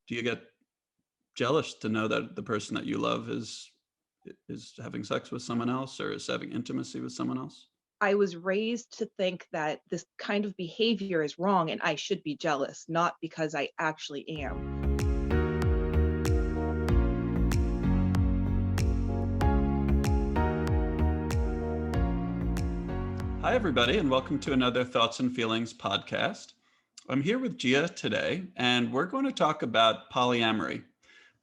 do you get jealous to know that the person that you love is having sex with someone else or is having intimacy with someone else? I was raised to think that this kind of behavior is wrong and I should be jealous, not because I actually am. Hi, everybody, and welcome to another Thoughts and Feelings podcast. I'm here with Jiya today, and we're going to talk about polyamory.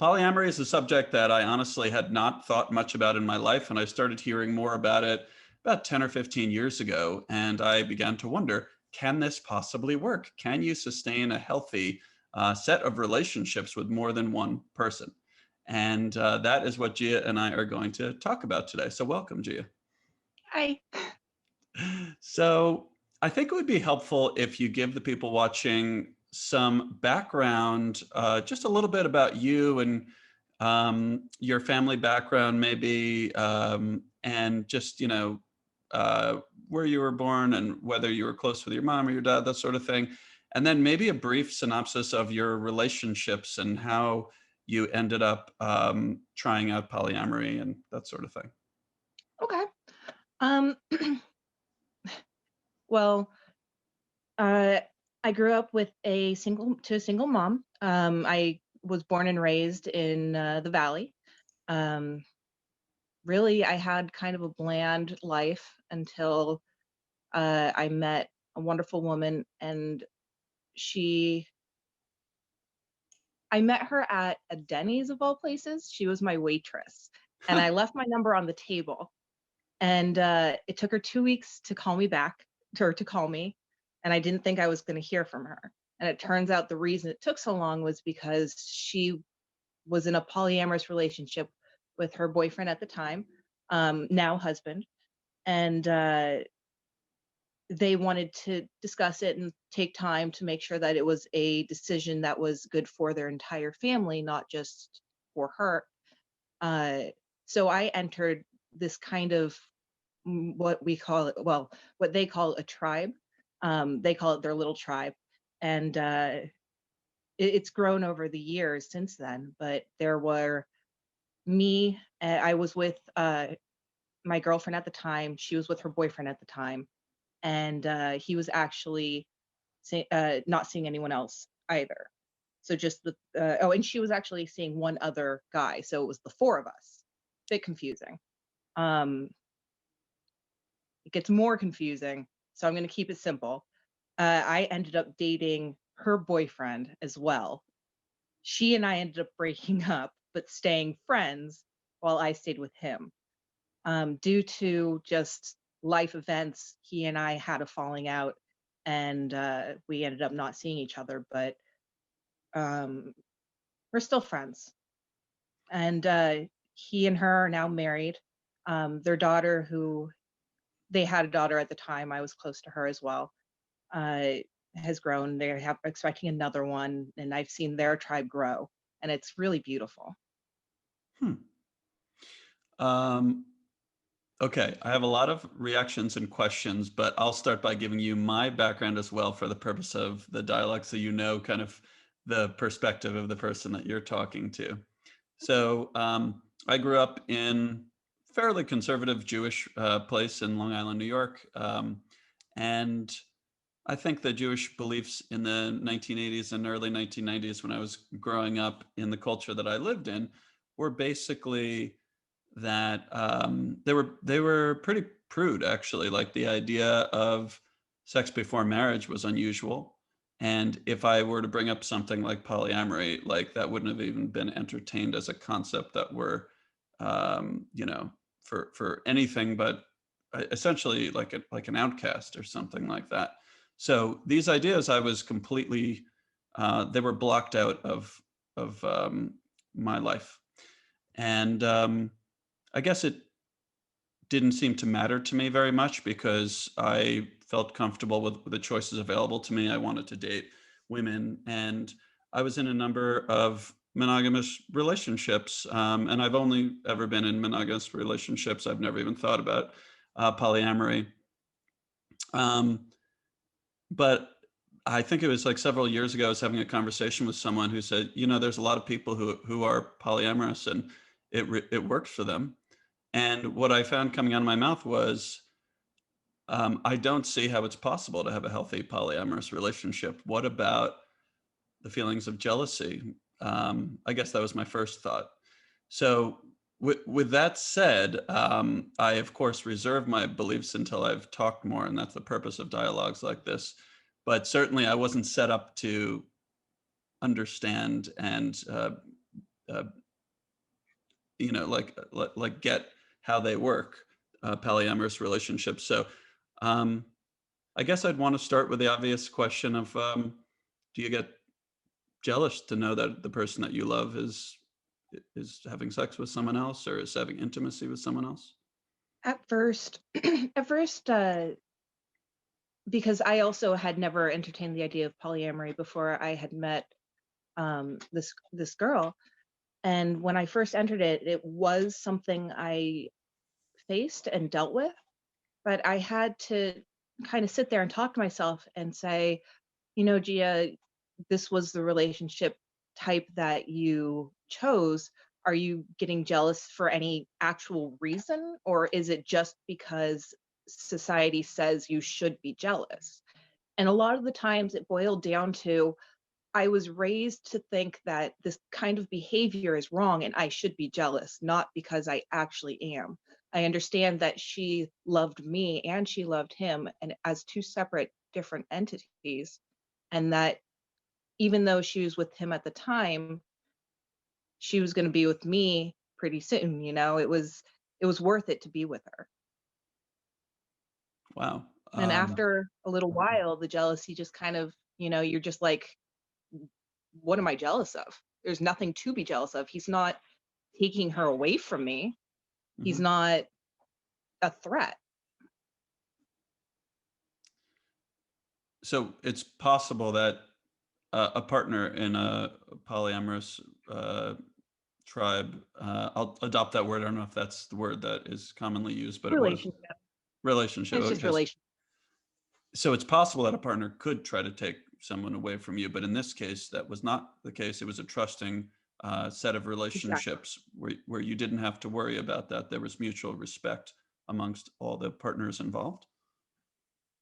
Polyamory is a subject that I honestly had not thought much about in my life, and I started hearing more about it about 10 or 15 years ago. And I began to wonder, can this possibly work? Can you sustain a healthy set of relationships with more than one person? And that is what Jiya and I are going to talk about today. So, welcome, Jiya. I So I think it would be helpful if you give the people watching some background, just a little bit about you and your family background, maybe, and just, uh, where you were born and whether you were close with your mom or your dad, that sort of thing. And then maybe a brief synopsis of your relationships and how you ended up trying out polyamory and that sort of thing. okay. Um well, uh I grew up with a single mom. I was born and raised in the valley. Um Really I had kind of a bland life until I met a wonderful woman, and she I met her at a Denny's of all places. She was my waitress, and I left my number on the table. And it took her 2 weeks to call me back, to call me, and I didn't think I was going to hear from her. And it turns out the reason it took so long was because she was in a polyamorous relationship with her boyfriend at the time, now husband, and they wanted to discuss it and take time to make sure that it was a decision that was good for their entire family, not just for her. Uh, so I entered this kind of what we call it, well, what they call a tribe. They call it their little tribe. And it's grown over the years since then. But there were me, I was with my girlfriend at the time. She was with her boyfriend at the time. And he was actually not seeing anyone else either. So just and she was actually seeing one other guy. So it was the four of us. Bit confusing. Um, it gets more confusing. So I'm going to keep it simple. I ended up dating her boyfriend as well. She and I ended up breaking up, but staying friends while I stayed with him. Due to just life events, he and I had a falling out, and we ended up not seeing each other, but um, we're still friends. And he and her are now married. Their daughter, who they had a daughter at the time, I was close to her as well, uh, has grown. They have expecting another one, and I've seen their tribe grow, and it's really beautiful. Hmm. Um, Okay, I have a lot of reactions and questions, but I'll start by giving you my background as well for the purpose of the dialogue so you know kind of the perspective of the person that you're talking to. So I grew up in fairly conservative Jewish place in Long Island, New York. And I think the Jewish beliefs in the 1980s and early 1990s when I was growing up in the culture that I lived in were basically that they were pretty prude actually. Like the idea of sex before marriage was unusual, and if I were to bring up something like polyamory, like that wouldn't have even been entertained as a concept that were for anything but essentially like an outcast or something like that. So these ideas I was completely they were blocked out of my life. And I guess it didn't seem to matter to me very much because I felt comfortable with the choices available to me. I wanted to date women, and I was in a number of monogamous relationships. And I've only ever been in monogamous relationships. I've never even thought about polyamory. Um, but I think it was like several years ago, I was having a conversation with someone who said, there's a lot of people who are polyamorous and it works for them. And what I found coming out of my mouth was, I don't see how it's possible to have a healthy polyamorous relationship. What about the feelings of jealousy? I guess that was my first thought. So, with that said, I of course reserve my beliefs until I've talked more, and that's the purpose of dialogues like this. But certainly, I wasn't set up to understand and uh, get how they work, polyamorous relationships. So, um, I guess I'd want to start with the obvious question of, do you get jealous to know that the person that you love is having sex with someone else or is having intimacy with someone else? At first, at first, because I also had never entertained the idea of polyamory before I had met this girl. And when I first entered it, it was something I faced and dealt with, but I had to kind of sit there and talk to myself and say, Gia, this was the relationship type that you chose. Are you getting jealous for any actual reason, or is it just because society says you should be jealous? And a lot of the times it boiled down to, I was raised to think that this kind of behavior is wrong and I should be jealous, not because I actually am. I understand that she loved me and she loved him, and as two separate different entities, and that even though she was with him at the time, she was going to be with me pretty soon. It was worth it to be with her. Wow. And after a little while, the jealousy just kind of, you're just like, what am I jealous of? There's nothing to be jealous of. He's not taking her away from me. He's Mhm. not a threat. So it's possible that a partner in a polyamorous uh, tribe, I'll adopt that word. I don't know if that's the word that is commonly used, but it was Relationship. relationship. It's just Okay. relation. So it's possible that a partner could try to take someone away from you, but in this case, that was not the case. It was a trusting set of Exactly. relationships where you didn't have to worry about that. There was mutual respect amongst all the partners involved.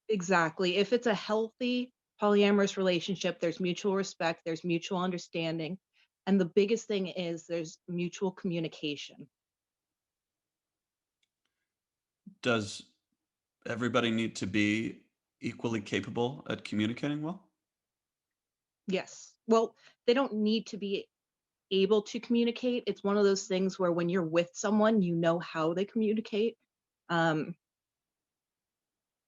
Exactly. If it's a healthy polyamorous relationship, there's mutual respect, there's mutual understanding. And the biggest thing is there's mutual communication. Does everybody need to be equally capable at communicating well? Yes. Well, they don't need to be able to communicate. It's one of those things where when you're with someone, you know how they communicate. Um,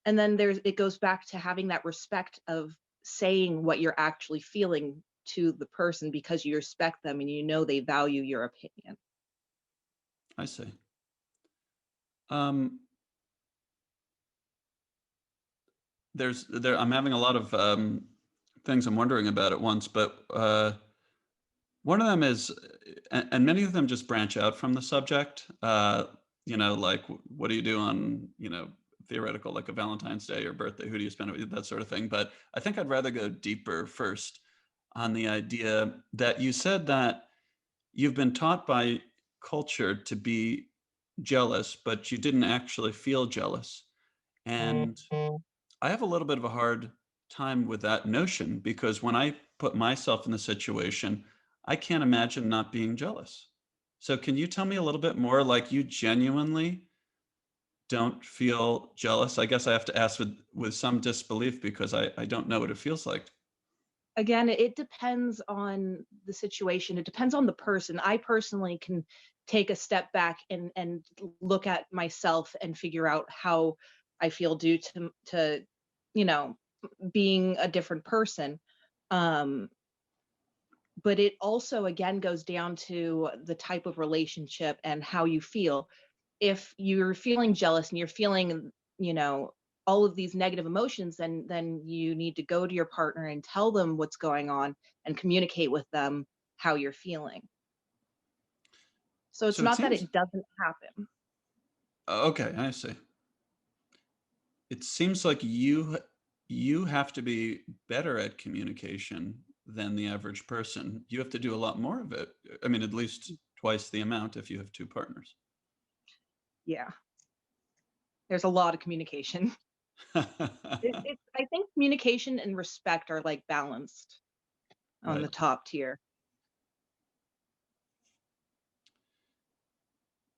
and then it goes back to having that respect of saying what you're actually feeling to the person because you respect them and they value your opinion. I see. Um, I'm having a lot of things I'm wondering about at once, but one of them is, and many of them just branch out from the subject. Like what do you do on, theoretical, like a Valentine's Day or birthday? Who do you spend it with? That sort of thing. But I think I'd rather go deeper first on the idea that you said that you've been taught by culture to be jealous, but you didn't actually feel jealous. And I have a little bit of a hard time with that notion because when I put myself in the situation, I can't imagine not being jealous. So can you tell me a little bit more, like you genuinely don't feel jealous? I guess I have to ask with some disbelief because I don't know what it feels like. Again, it depends on the situation. It depends on the person. I personally can take a step back and look at myself and figure out how I feel due to you know being a different person. Um, but it also again goes down to the type of relationship and how you feel. If you're feeling jealous and you're feeling, you know, all of these negative emotions, then you need to go to your partner and tell them what's going on and communicate with them how you're feeling. So it's So it not that seems it doesn't happen. okay, I see. It seems like you have to be better at communication than the average person. You have to do a lot more of it. I mean, at least twice the amount if you have two partners. Yeah, there's a lot of communication. I think communication and respect are like balanced on Right. the top tier.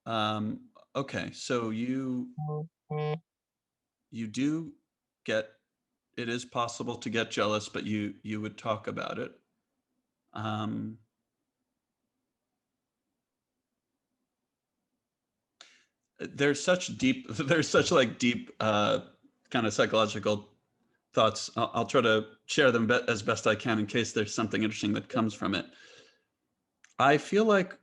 Okay, so you do get, it is possible to get jealous, but you would talk about it. Um, there's such deep there's such like deep kind of psychological thoughts. I'll try to share them as best I can in case there's something interesting that comes from it. I feel like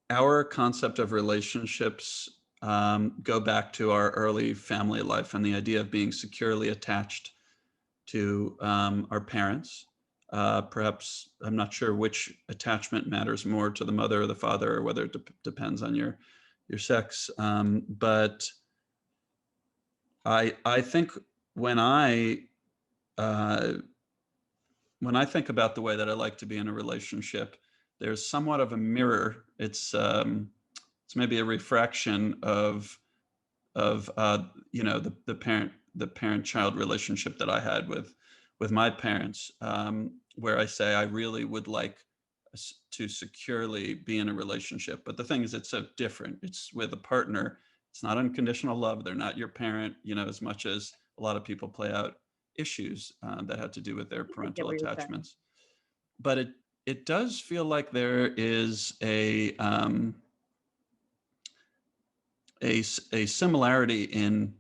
our concept of relationships go back to our early family life and the idea of being securely attached to our parents. Perhaps I'm not sure which attachment matters more to the mother or the father, or whether it depends on your sex. But I think when I uh, when I think about the way that I like to be in a relationship, there's somewhat of a mirror. It's maybe a refraction of the parent child relationship that I had with my parents, where I say I really would like to securely be in a relationship. But the thing is, it's so different. It's with a partner. It's not unconditional love. They're not your parent, as much as a lot of people play out issues that had to do with their I get parental what you're saying. attachments. But it does feel like there is a similarity in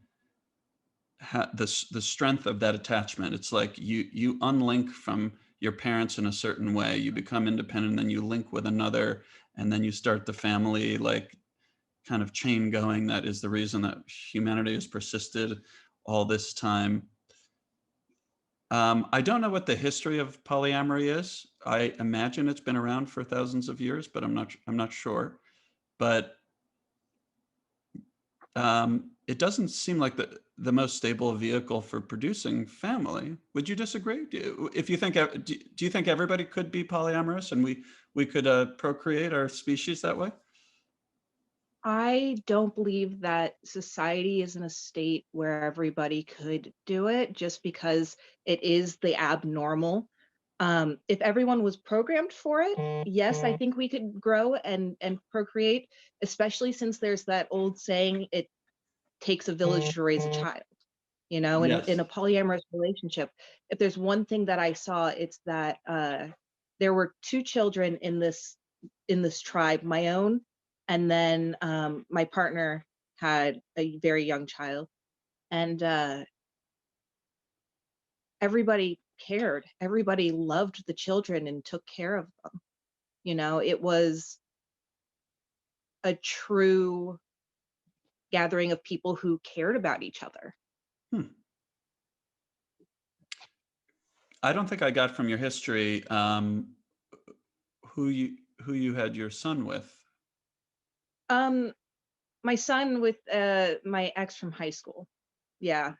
the strength of that attachment. It's like you unlink from your parents in a certain way. You become independent, then you link with another, and then you start the family like kind of chain going. That is the reason that humanity has persisted all this time. I don't know what the history of polyamory is. I imagine it's been around for thousands of years, but I'm not sure. But it doesn't seem like the most stable vehicle for producing family. Would you disagree? If you think, do you think everybody could be polyamorous and we could procreate our species that way? I don't believe that society is in a state where everybody could do it just because it is the abnormal. If everyone was programmed for it, yes, I think we could grow and procreate, especially since there's that old saying, it takes a village to raise a child. In Yes. a polyamorous relationship, if there's one thing that I saw, it's that there were two children in this tribe, my own, and then my partner had a very young child, and everybody cared. Everybody loved the children and took care of them. It was a true gathering of people who cared about each other. Hmm. I don't think I got from your history who you had your son with. Um, my son with my ex from high school. Yeah.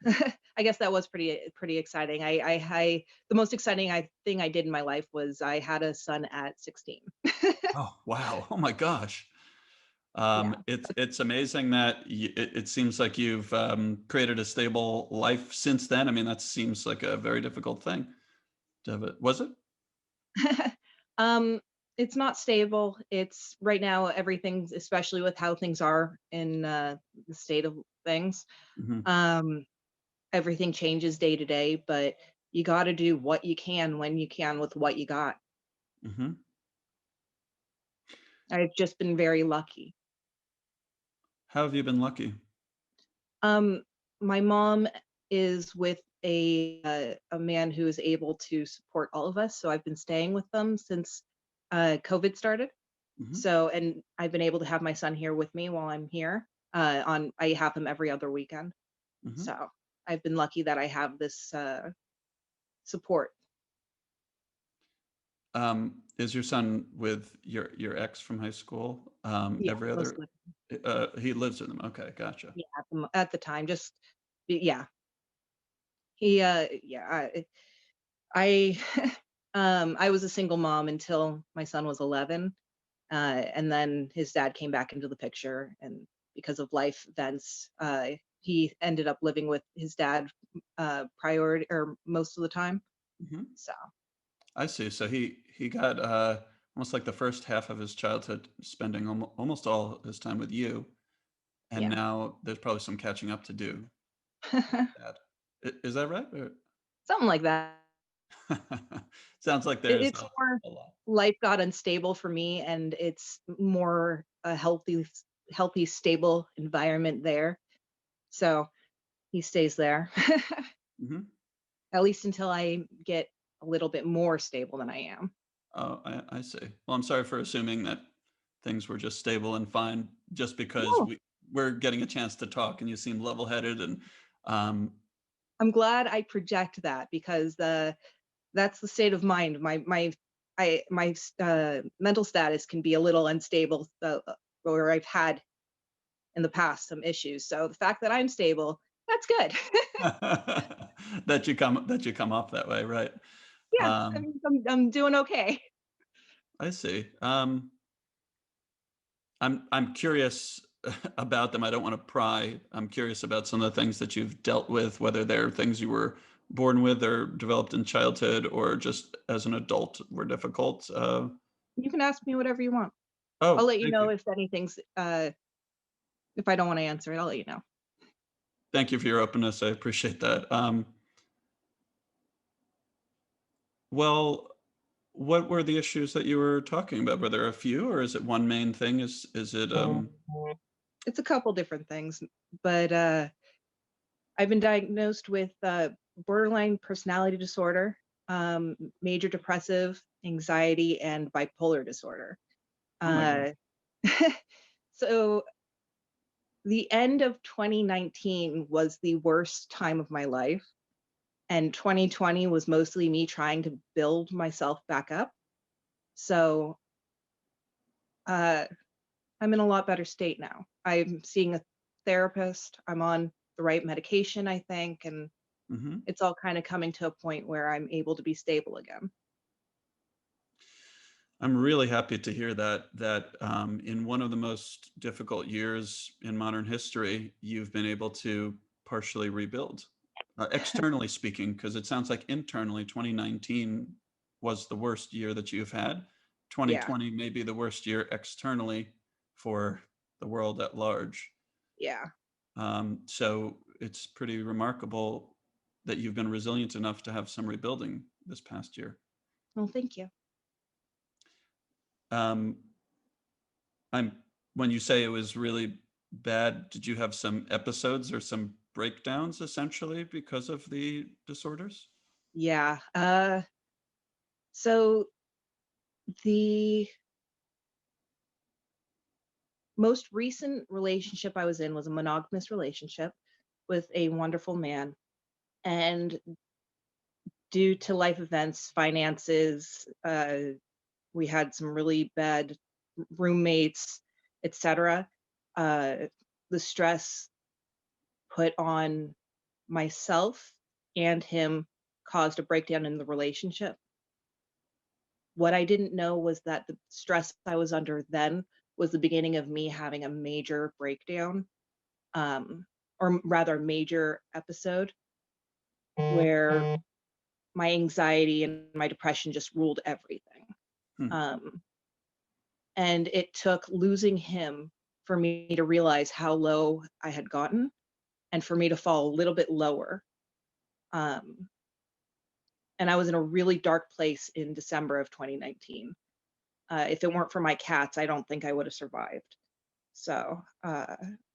I guess that was pretty exciting. The most exciting thing I did in my life was I had a son at 16. Oh wow! Oh my gosh! Yeah. It's amazing that it seems like you've created a stable life since then. I mean, that seems like a very difficult thing to have it. Was it? Um, it's not stable. It's right now everything's, especially with how things are in the state of things. Hmm. Um, Everything changes day to day, but you got to do what you can when you can with what you got. Hmm. I've just been very lucky. How have you been lucky? Um, my mom is with a man who is able to support all of us, so I've been staying with them since COVID started. Hmm. So, and I've been able to have my son here with me while I'm here. I have him every other weekend, Hmm. so I've been lucky that I have this support. Is your son with your ex from high school? Yeah, Every other, mostly. he lives with them. Okay, gotcha. Yeah, at the time, just yeah, Yeah, I I was a single mom until my son was 11, and then his dad came back into the picture, and because of life events, he ended up living with his dad priority or most of the time. Mhm. So I see. So he got almost like the first half of his childhood spending almost all his time with you, and yeah, now there's probably some catching up to do with that. Is that right? Or something like that. sounds like It, there's it's more a lot. life got unstable for me, and it's more a healthy, stable environment there. So he stays there, Mhm. at least until I get a little bit more stable than I am. Oh, I see. Well, I'm sorry for assuming that things were just stable and fine just because No, we're getting a chance to talk and you seem level-headed and um I'm glad I project that because that's the state of mind. My mental status can be a little unstable, or I've had in the past some issues. So the fact that I'm stable, that's good. that you come off that way, right? Yeah, Um, I'm doing okay. I see. I'm curious about them. I don't want to pry. I'm curious about some of the things that you've dealt with, whether they're things you were born with or developed in childhood or just as an adult were difficult. You can ask me whatever you want. I'll Oh, let you thank know you. if anything's if I don't want to answer it, I'll let you know. Thank you for your openness. I appreciate that. Well, what were the issues that you were talking about? Were there a few, or is it one main thing? Is it It's a couple different things, but I've been diagnosed with borderline personality disorder, major depressive anxiety, and bipolar disorder. oh my God. Uh, so the end of 2019 was the worst time of my life, and 2020 was mostly me trying to build myself back up. So uh, I'm in a lot better state now. I'm seeing a therapist. I'm on the right medication, I think, and Mhm. it's all kind of coming to a point where I'm able to be stable again. I'm really happy to hear that in one of the most difficult years in modern history, you've been able to partially rebuild. Externally speaking, because it sounds like internally, 2019 was the worst year that you've had. Yeah, 2020 may be the worst year externally for the world at large. yeah. So it's pretty remarkable that you've been resilient enough to have some rebuilding this past year. Well, thank you. Um, I'm when you say it was really bad, did you have some episodes or some breakdowns essentially because of the disorders? Yeah. So the most recent relationship I was in was a monogamous relationship with a wonderful man. And due to life events, finances, we had some really bad roommates, etc. Uh, the stress put on myself and him caused a breakdown in the relationship. What I didn't know was that the stress I was under then was the beginning of me having a major breakdown, or rather major episode where my anxiety and my depression just ruled everything. Hmm. Um, and it took losing him for me to realize how low I had gotten and for me to fall a little bit lower. Um, and I was in a really dark place in December of 2019. If it weren't for my cats, I don't think I would have survived. So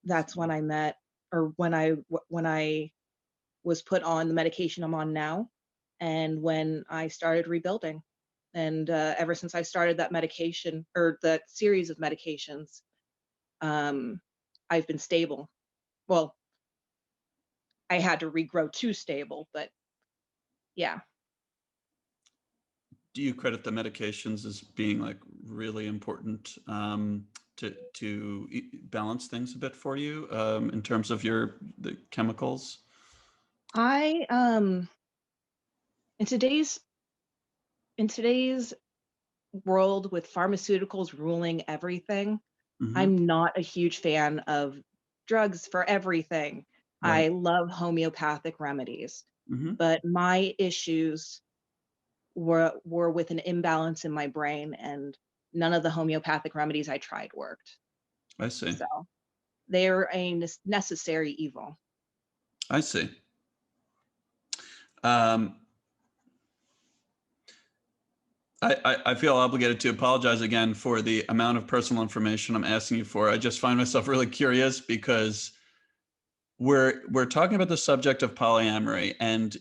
that's when I met, or when I was put on the medication I'm on now, and when I started rebuilding. And ever since I started that medication or that series of medications, um, I've been stable. Well, I had to regrow to stable, but yeah, Do you credit the medications as being like really important to balance things a bit for you in terms of the chemicals? I in today's world with pharmaceuticals ruling everything, Hmm. I'm not a huge fan of drugs for everything. Right. I love homeopathic remedies, Hmm. but my issues were with an imbalance in my brain, and none of the homeopathic remedies I tried worked. I see. So they're a necessary evil. I see. Um, I feel obligated to apologize again for the amount of personal information I'm asking you for. I just find myself really curious because we're talking about the subject of polyamory, and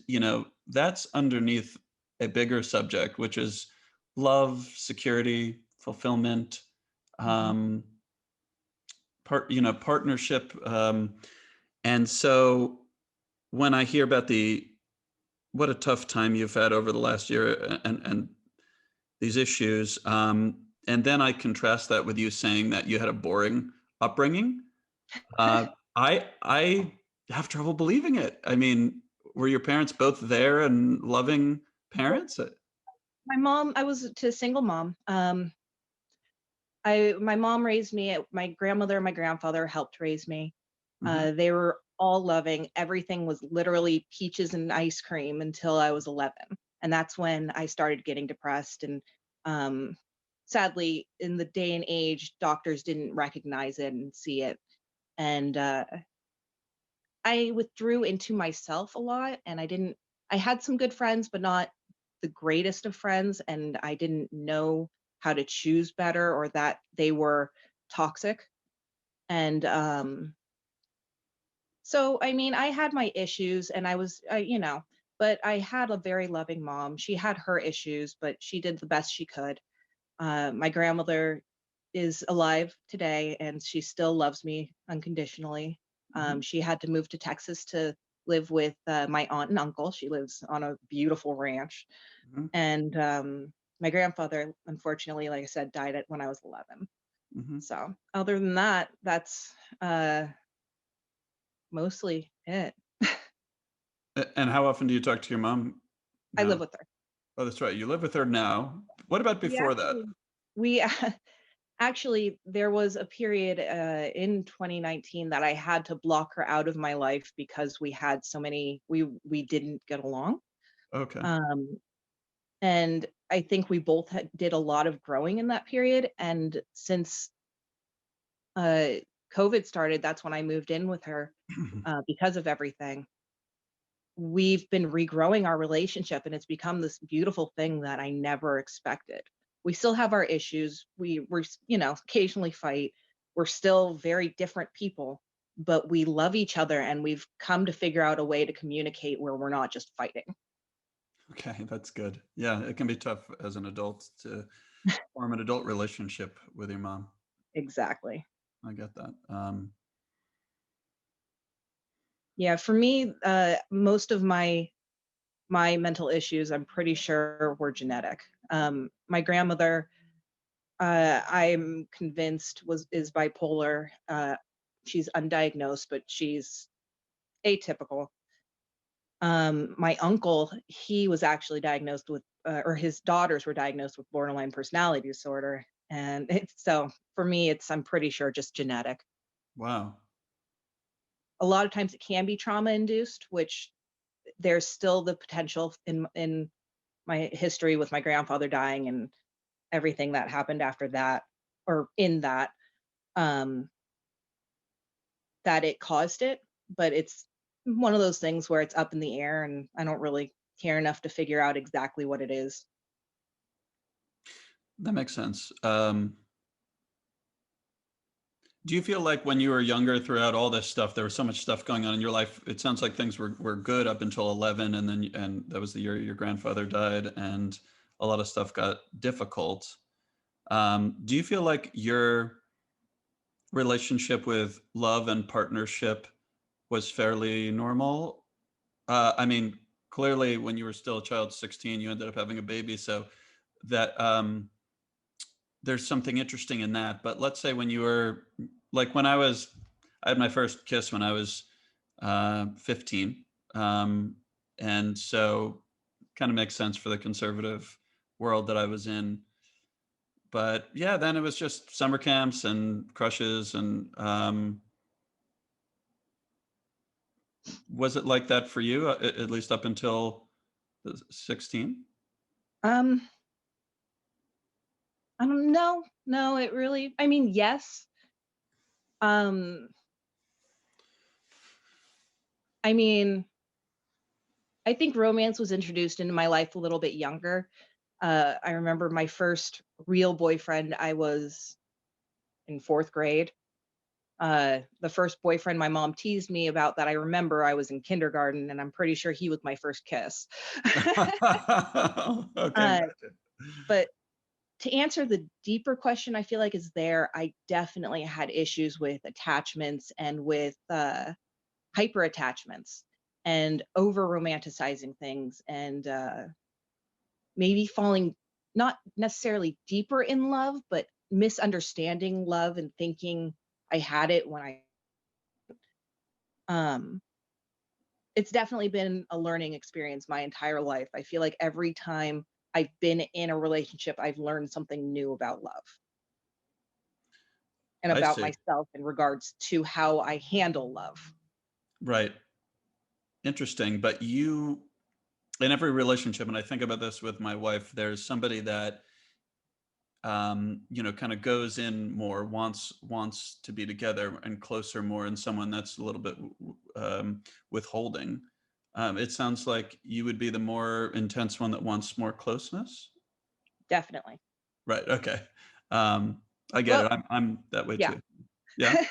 that's underneath a bigger subject, which is love, security, fulfillment, Mhm. um, partnership, and so when I hear about the what a tough time you've had over the last year, and these issues. And then I contrast that with you saying that you had a boring upbringing. Uh, I have trouble believing it. I mean, were your parents both there and loving parents? I was a single mom. My mom raised me. My grandmother and my grandfather helped raise me. Mhm, They were all loving. Everything was literally peaches and ice cream until I was 11, and that's when I started getting depressed. And um, sadly, in the day and age, doctors didn't recognize it and see it. And I withdrew into myself a lot, and I had some good friends, but not the greatest of friends, and I didn't know how to choose better or that they were toxic. And so I mean, I had my issues and but I had a very loving mom. She had her issues, but she did the best she could. My grandmother is alive today and she still loves me unconditionally. mhm, She had to move to Texas to live with my aunt and uncle. She lives on a beautiful ranch. mhm, And my grandfather, unfortunately, like I said, died when I was 11. mhm. So, other than that, that's uh, mostly it. And how often do you talk to your mom I live now? with her. Oh, that's right. You live with her now. What about We before that? actually, we actually, there was a period in 2019 that I had to block her out of my life because we didn't get along. Okay. Um, and I think we both did a lot of growing in that period. And since uh, COVID started, that's when I moved in with her because of everything. We've been regrowing our relationship and it's become this beautiful thing that I never expected. We still have our issues. We're occasionally fight. We're still very different people, but we love each other and we've come to figure out a way to communicate where we're not just fighting. Okay, that's good. Yeah, it can be tough as an adult to form an adult relationship with your mom. Exactly. I get that. Yeah, for me, most of my mental issues, I'm pretty sure were genetic. My grandmother, I'm convinced was is bipolar. She's undiagnosed, but she's atypical. My uncle, he was actually diagnosed with, or his daughters were diagnosed with borderline personality disorder, and so for me, I'm pretty sure just genetic. Wow. A lot of times it can be trauma induced, which there's still the potential in my history with my grandfather dying and everything that happened after that, or in that. Um, that it caused it, but it's one of those things where it's up in the air and I don't really care enough to figure out exactly what it is. That makes sense. Do you feel like when you were younger, throughout all this stuff, there was so much stuff going on in your life? It sounds like things were good up until 11, and and that was the year your grandfather died, and a lot of stuff got difficult. Do you feel like your relationship with love and partnership was fairly normal? I mean, clearly, when you were still a child, 16, you ended up having a baby, so that there's something interesting in that. But let's say when you were like when I had my first kiss when I was 15. Um, and so kind of makes sense for the conservative world that I was in. But yeah, then it was just summer camps and crushes and was it like that for you, at least up until the 16? Um, I don't know. No, it really, I mean, yes. Um, I mean, I think romance was introduced into my life a little bit younger. I remember my first real boyfriend, I was in 4th grade. The first boyfriend my mom teased me about that I remember, I was in kindergarten, and I'm pretty sure he was my first kiss. Okay, Uh, gotcha. but to answer the deeper question I feel like is there, I definitely had issues with attachments and with hyper attachments and over romanticizing things and maybe falling not necessarily deeper in love, but misunderstanding love and thinking I had it when I um it's definitely been a learning experience my entire life. I feel like every time I've been in a relationship, I've learned something new about love and I about see. myself in regards to how I handle love. Right. Interesting. But you, in every relationship, and I think about this with my wife, there's somebody that kind of goes in more, wants to be together and closer more, and someone that's a little bit withholding. It sounds like you would be the more intense one that wants more closeness. Definitely. Right. Okay. Um, I get it. Well, I'm that way yeah, too. Yeah.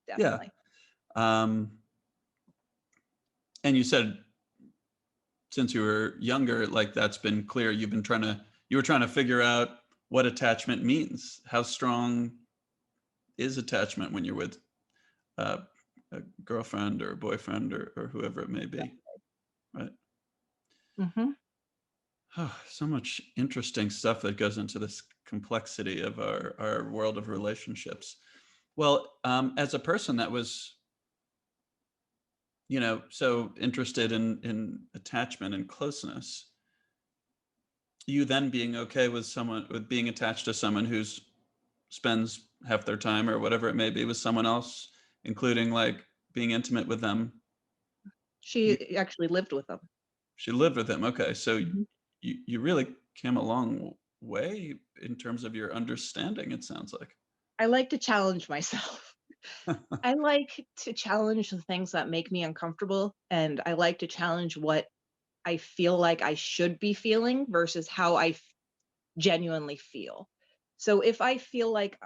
Yeah. definitely. Um, and you said since you were younger, like that's been clear. You were trying to figure out what attachment means. How strong is attachment when you're with uh, a girlfriend or a boyfriend or whoever it may be, right? Hmm. Oh, so much interesting stuff that goes into this complexity of our world of relationships. Well, as a person that was, so interested in attachment and closeness, you then being okay with someone with being attached to someone who's spends half their time or whatever it may be with someone else, including like being intimate with them. You, She actually lived with them. she lived with him. Okay, so Mhm. you really came a long way in terms of your understanding. It sounds like. I like to challenge myself. I like to challenge the things that make me uncomfortable, and I like to challenge what I feel like I should be feeling versus how genuinely feel. So if I feel like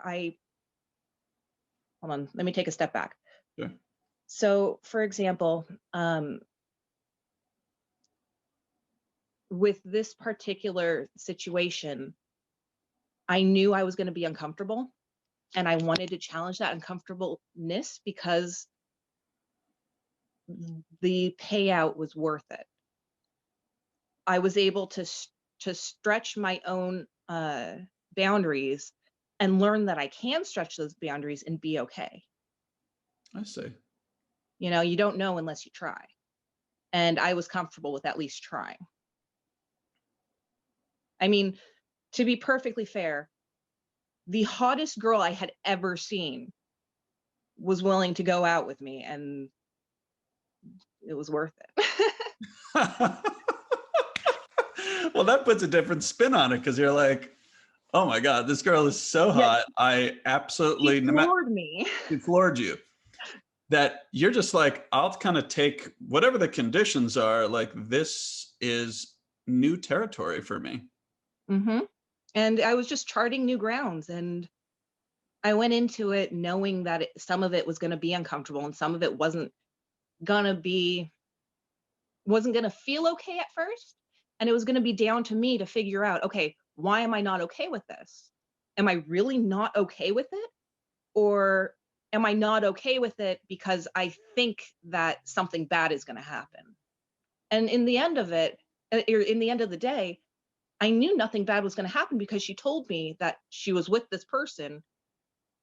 hold on, let me take a step back. Sure. So, for example, with this particular situation, I knew I was going to be uncomfortable and I wanted to challenge that uncomfortableness because the payout was worth it. I was able to stretch my own boundaries and learn that I can stretch those boundaries and be okay. I see. You don't know unless you try. And I was comfortable with at least trying. I mean, to be perfectly fair, the hottest girl I had ever seen was willing to go out with me, and it was worth it. Well, that puts a different spin on it because you're like, oh my god, this girl is so Yeah, hot. I she absolutely, no matter, floored me. she floored you. That you're just like, I'll kind of take whatever the conditions are. Like this is new territory for me. Hmm. And I was just charting new grounds, and I went into it knowing that some of it was going to be uncomfortable and some of it going to be wasn't going to feel okay at first, and it was going to be down to me to figure out, okay, why am I not okay with this? Am I really not okay with it, or am I not okay with it because I think that something bad is going to happen? And in the end of it, or in the end of the day, I knew nothing bad was going to happen because she told me that she was with this person,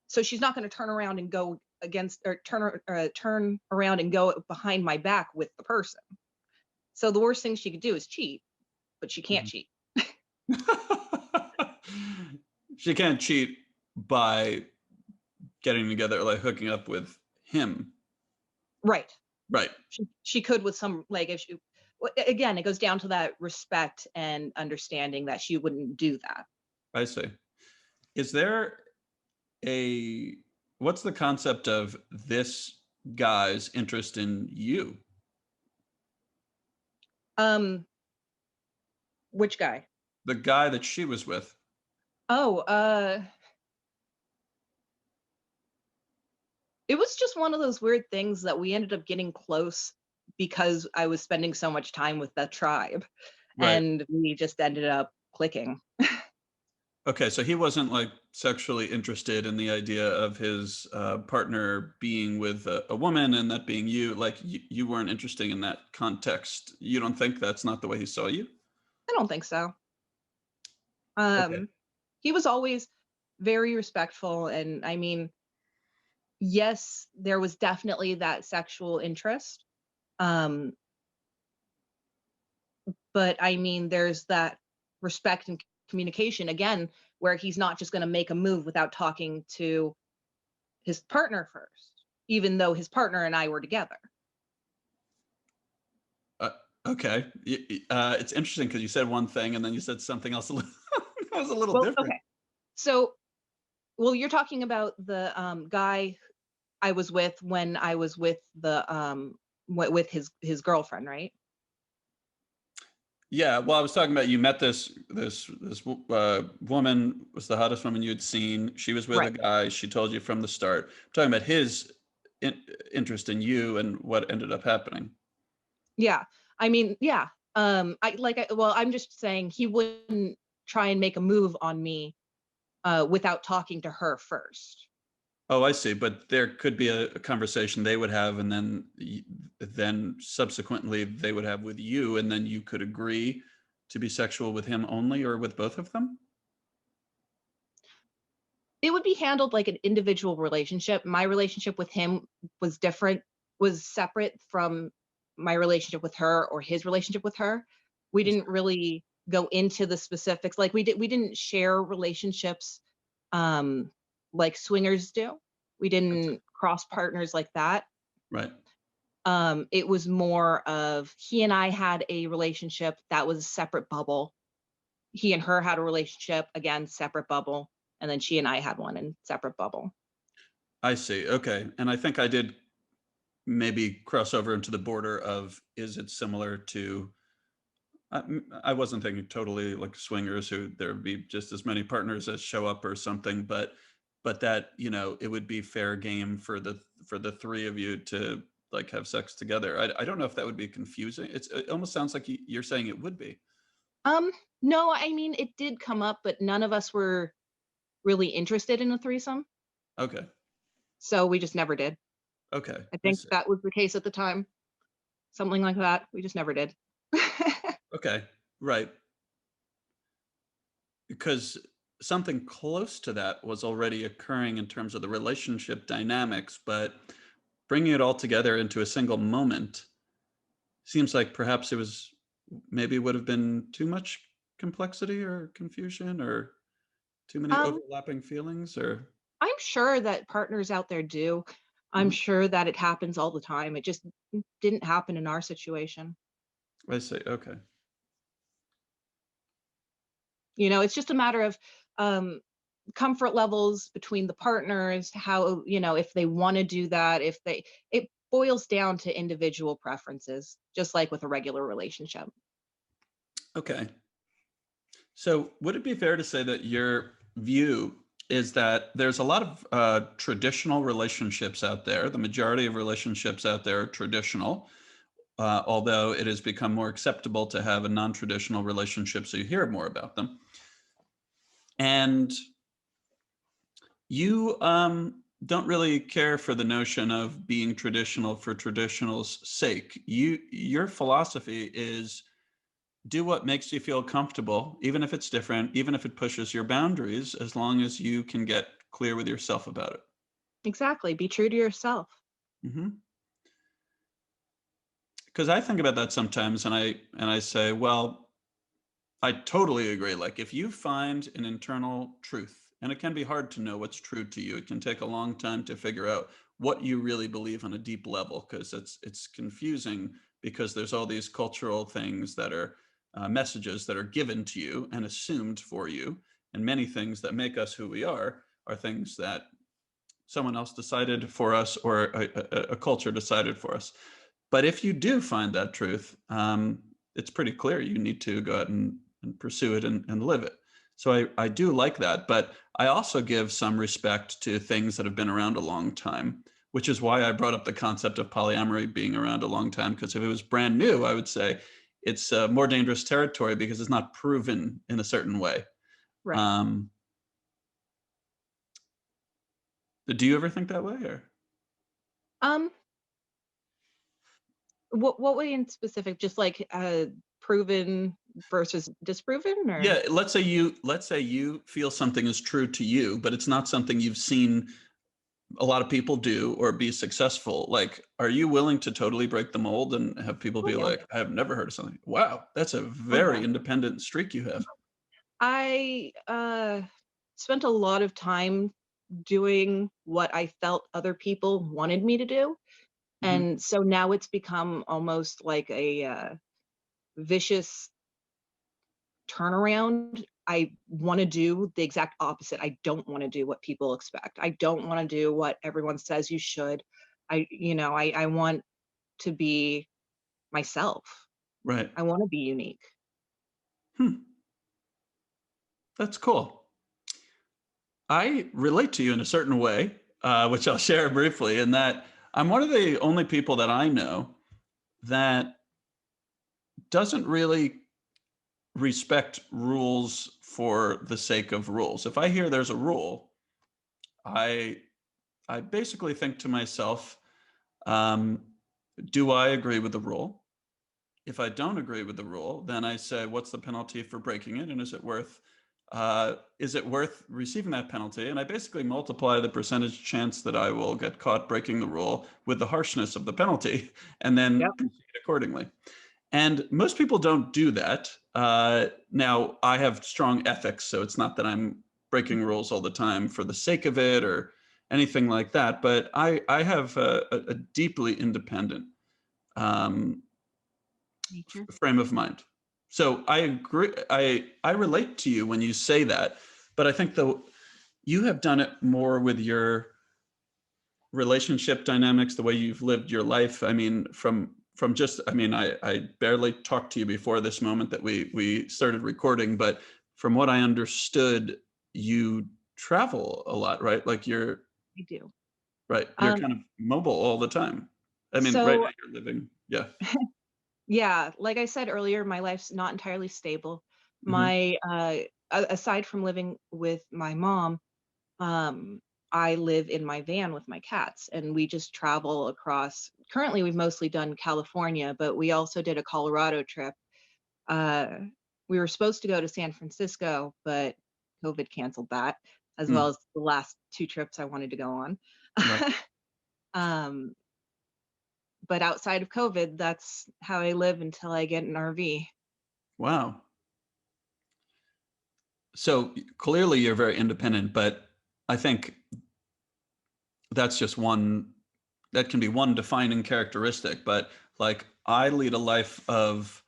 so she's not going to turn around and go against or turn around and go behind my back with the person. So the worst thing she could do is cheat, but she can't Mhm. cheat. She can't cheat by getting together, like hooking up with him. Right. Right. She could with some, like, if she, again, it goes down to that respect and understanding that she wouldn't do that. I see. Is there a what's the concept of this guy's interest in you? Um, which guy? The guy that she was with. Oh, it was just one of those weird things that we ended up getting close because I was spending so much time with that tribe, Right. and we just ended up clicking. Okay, so he wasn't like sexually interested in the idea of his partner being with a woman and that being you. Like you weren't interested in that context. You don't think that's not the way he saw you? I don't think so. Okay. Um, he was always very respectful, and I mean, yes, there was definitely that sexual interest. Um, but I mean, there's that respect and communication again, where he's not just going to make a move without talking to his partner first, even though his partner and I were together. Uh, okay. It's interesting because you said one thing and then you said something else. That was a little Well, different. okay. So, well, you're talking about the guy I was with when I was with the with his girlfriend, right? Yeah, well, I was talking about you met woman was the hottest woman you had seen. She was with a Right. guy. She told you from the start. I'm talking about his interest in you and what ended up happening. Yeah. I mean, yeah. Well, I'm just saying he wouldn't try and make a move on me without talking to her first. Oh, I see. But there could be a conversation they would have, and then subsequently they would have with you, and then you could agree to be sexual with him only or with both of them. It would be handled like an individual relationship. My relationship with him was different, was separate from my relationship with her or his relationship with her. We didn't really go into the specifics. Like we didn't share relationships um like swingers do. We didn't cross partners like that. Right. It was more of he and I had a relationship that was a separate bubble. He and her had a relationship, again, separate bubble, and then she and I had one in separate bubble. I see. Okay. And I think I did maybe cross over into the border of is it similar to I wasn't thinking totally like swingers who there would be just as many partners as show up or something, but that, it would be fair game for the three of you to like have sex together. I don't know if that would be confusing. It almost sounds like you're saying it would be. Um, no, I mean, it did come up, but none of us were really interested in a threesome, Okay. so we just never did. Okay. I I think see. that was the case at the time, something like that. We just never did. Okay. Right. Because something close to that was already occurring in terms of the relationship dynamics, but bringing it all together into a single moment seems like perhaps it was maybe would have been too much complexity or confusion or too many Um, overlapping feelings or I'm sure that partners out there do. I'm Mhm. sure that it happens all the time. It just didn't happen in our situation. I see. Okay. It's just a matter of um, comfort levels between the partners, how, if they want to do that, it boils down to individual preferences, just like with a regular relationship. Okay. So would it be fair to say that your view is that there's a lot of traditional relationships out there? The majority of relationships out there are traditional, although it has become more acceptable to have a non-traditional relationship, so you hear more about them. And you don't really care for the notion of being traditional for traditional's sake. Your philosophy is do what makes you feel comfortable, even if it's different, even if it pushes your boundaries, as long as you can get clear with yourself about it. Exactly. Be true to yourself. Mhm. Because I think about that sometimes, and I say, well, I totally agree. Like, if you find an internal truth, and it can be hard to know what's true to you, it can take a long time to figure out what you really believe on a deep level, because it's confusing because there's all these cultural things that are messages that are given to you and assumed for you, and many things that make us who we are things that someone else decided for us or a culture decided for us. But if you do find that truth, it's pretty clear you need to go out and pursue it and live it. So I do like that. But I also give some respect to things that have been around a long time, which is why I brought up the concept of polyamory being around a long time. Because if it was brand new, I would say it's more dangerous territory because it's not proven in a certain way. Right. Um, do you ever think that way? Or Um, what way in specific? Just like proven versus disproven, or yeah, let's say you feel something is true to you, but it's not something you've seen a lot of people do or be successful. Like, are you willing to totally break the mold and have people oh be yeah, like, I have never heard of something. Wow, that's a oh very yeah. independent streak you have. I spent a lot of time doing what I felt other people wanted me to do. Hmm. And so now it's become almost like a vicious turnaround. I want to do the exact opposite. I don't want to do what people expect. I don't want to do what everyone says you should. I want to be myself. Right. I want to be unique. Hmm. That's cool. I relate to you in a certain way, which I'll share briefly, in that I'm one of the only people that I know that doesn't really respect rules for the sake of rules. If I hear there's a rule, I I basically think to myself, um, do I agree with the rule? If I don't agree with the rule, then I say, what's the penalty for breaking it, and is it worth receiving that penalty? And I basically multiply the percentage chance that I will get caught breaking the rule with the harshness of the penalty, and then Yep. proceed accordingly. And most people don't do that. Now, I have strong ethics, so it's not that I'm breaking rules all the time for the sake of it or anything like that. But I have a deeply independent um, Nature. frame of mind. So I agree. I relate to you when you say that, but I think though you have done it more with your relationship dynamics, the way you've lived your life. I mean, from just, I mean, I barely talked to you before this moment that we started recording, but from what I understood, you travel a lot, right? Like you're I do. right, you're Um, kind of mobile all the time. I mean, right so now you're living, yeah. yeah, like I said earlier, my life's not entirely stable. Hmm. My aside from living with my mom, um, I live in my van with my cats, and we just travel across. Currently, we've mostly done California, but we also did a Colorado trip. Uh, we were supposed to go to San Francisco, but COVID canceled that, as well Mm, as the last two trips I wanted to go on. right. um, but outside of COVID, that's how I live until I get an RV. Wow. So clearly you're very independent, but I think that's just one that can be one defining characteristic. But like I lead a life of